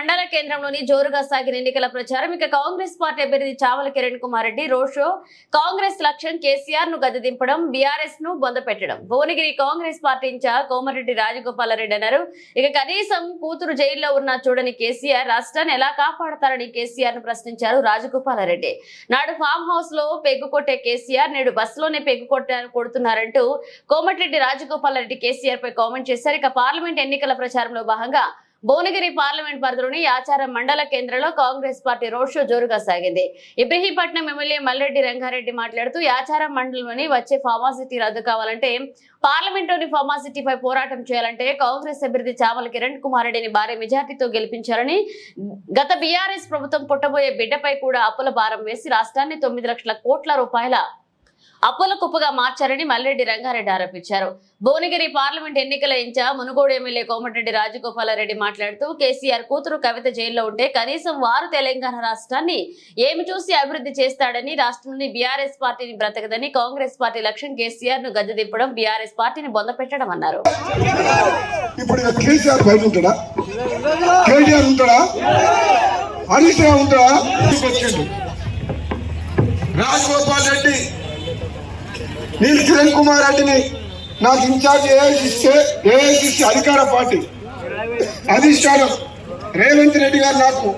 మండల కేంద్రంలోని జోరుగా సాగిన ఎన్నికల ప్రచారం. ఇక కాంగ్రెస్ పార్టీ అభ్యర్థి చావల కిరణ్ కుమార్ రెడ్డి రోడ్ షో. కాంగ్రెస్ లక్ష్యం కేసీఆర్ ను గద్దె దింపడం, బీఆర్ఎస్ ను బొందపెట్టడం. భువనగిరి కాంగ్రెస్ పార్టీ ఇన్ఛార్జ్ కోమరెడ్డి రాజగోపాలరెడ్డి అన్నారు. ఇక కనీసం కూతురు జైల్లో ఉన్నా చూడని కేసీఆర్ రాష్ట్రాన్ని ఎలా కాపాడతారని కేసీఆర్ ను ప్రశ్నించారు రాజగోపాలరెడ్డి. నాడు ఫామ్ హౌస్ లో పెగ్గు కొట్టే కేసీఆర్ నేడు బస్సులోనే పెగ్గు కొడుతున్నారంటూ కోమటిరెడ్డి రాజగోపాలరెడ్డి కేసీఆర్ పై కామెంట్ చేశారు. ఇక పార్లమెంట్ ఎన్నికల ప్రచారంలో భాగంగా భువనగిరి పార్లమెంట్ పరిధిలోని యాచారం మండల కేంద్రంలో కాంగ్రెస్ పార్టీ రోడ్ షో జోరుగా సాగింది. ఇబ్రహీంపట్నం ఎమ్మెల్యే మల్రెడ్డి రంగారెడ్డి మాట్లాడుతూ యాచారం మండలంలోని వచ్చే ఫార్మాసిటీ రద్దు కావాలంటే, పార్లమెంట్లోని ఫార్మాసిటీపై పోరాటం చేయాలంటే కాంగ్రెస్ అభ్యర్థి చావల కిరణ్ కుమార్ రెడ్డిని భారీ మెజార్టీతో గెలిపించాలని, గత బీఆర్ఎస్ ప్రభుత్వం పుట్టబోయే బిడ్డపై కూడా అప్పుల భారం వేసి రాష్ట్రాన్ని 9 లక్షల కోట్ల రూపాయల అప్పుల కుప్పగా మార్చారని మల్రెడ్డి రంగారెడ్డి ఆరోపించారు. భువనగిరి పార్లమెంట్ ఎన్నికల ఇన్ఛార్జ్ మునుగోడు ఎమ్మెల్యే కోమటిరెడ్డి రాజగోపాలరెడ్డి మాట్లాడుతూ కేసీఆర్ కూతురు కవిత జైల్లో ఉంటే కనీసం వారు తెలంగాణ రాష్ట్రాన్ని ఏమి చూసి అభివృద్ధి చేస్తాడని, రాష్ట్రంలోని బీఆర్ఎస్ పార్టీని బ్రతకదని, కాంగ్రెస్ పార్టీ లక్ష్యం కేసీఆర్ ను గద్దె దింపడం, బీఆర్ఎస్ పార్టీని బొందపెట్టడం అన్నారు. నేను కిరణ్ కుమార్ రెడ్డిని నాకు ఇన్ఛార్జ్ ఏఐసిసి అధికార పార్టీ అధిష్టానం రేవంత్ రెడ్డి గారు నాకు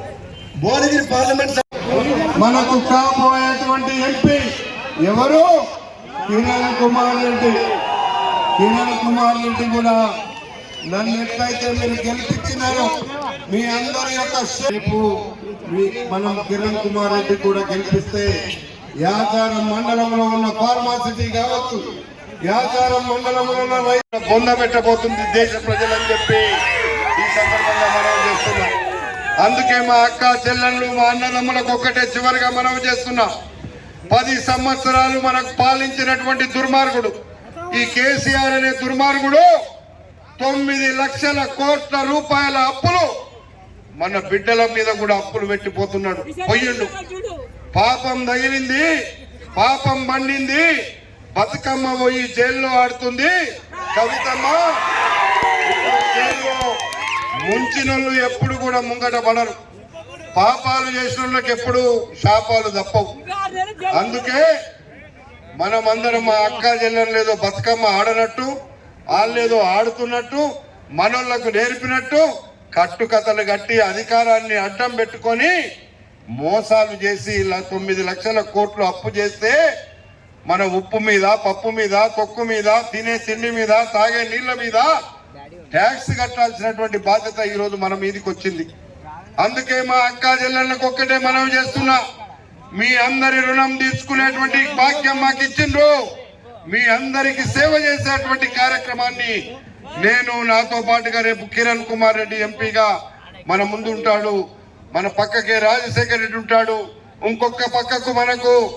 భువనగిరి పార్లమెంట్ మనకు కాబోయేటువంటి ఎంపీ ఎవరు? కిరణ్ కుమార్ రెడ్డి. కిరణ్ కుమార్ రెడ్డి కూడా నన్ను ఎట్లయితే మీరు గెలిపించినారో మీ అందరి యొక్క రేపు మనం కిరణ్ కుమార్ రెడ్డి కూడా గెలిపిస్తే యాచారం మండలంలో ఉన్న ఫార్మాసిటీ కావచ్చు, యాచారం మండలంలో ఉన్న రైతు పొందబెట్టబోతుంది దేశ ప్రజలని చెప్పి ఈ సందర్భంగా మనవి చేస్తున్నాం. అందుకే మా అక్క చెల్లెళ్ళు, మా అన్నదమ్ములకు ఒక్కటే చివరిగా మనవి చేస్తున్నాం. 10 సంవత్సరాలు మనకు పాలించినటువంటి దుర్మార్గుడు ఈ కేసీఆర్ అనే దుర్మార్గుడు 9 లక్షల కోట్ల రూపాయల అప్పులు మన బిడ్డల మీద కూడా అప్పులు పెట్టిపోతున్నాడు. పోయిండు, పాపం తగిలింది, పాపం పండింది, బతుకమ్మ పోయి జైల్లో ఆడుతుంది కవితమ్మ. జైల్లో ముంచినోళ్ళు ఎప్పుడు కూడా ముంగట పడరు, పాపాలు చేసిన వాళ్ళకి ఎప్పుడు శాపాలు తప్పవు. అందుకే మనమందరం మా అక్క చెల్లెలు లేదో బతుకమ్మ ఆడనట్టు, వాళ్ళేదో ఆడుతున్నట్టు, మనోళ్లకు నేర్పినట్టు కట్టుకథలు కట్టి అధికారాన్ని అడ్డం పెట్టుకొని మోసాలు చేసి ఇలా 9 లక్షల కోట్లు అప్పు చేస్తే మన ఉప్పు మీద, పప్పు మీద, తొక్కు మీద, తినే తిండి మీద, తాగే నీళ్ల మీద ట్యాక్స్ కట్టాల్సినటువంటి బాధ్యత ఈరోజు మన మీదకి వచ్చింది. అందుకే మా అక్క చెల్లెళ్ళకు ఒక్కటే మనవి చేస్తున్నా, మీ అందరి రుణం తీర్చుకునేటువంటి భాగ్యం మాకు ఇచ్చిండ్రు. మీ అందరికి సేవ చేసేటువంటి కార్యక్రమాన్ని నేను, నాతో పాటుగా రేపు కిరణ్ కుమార్ రెడ్డి ఎంపీగా మన ముందు ఉంటాడు, మన పక్కకే రాజశేఖర్ రెడ్డి ఉంటాడు, ఇంకొక పక్కకు మనకు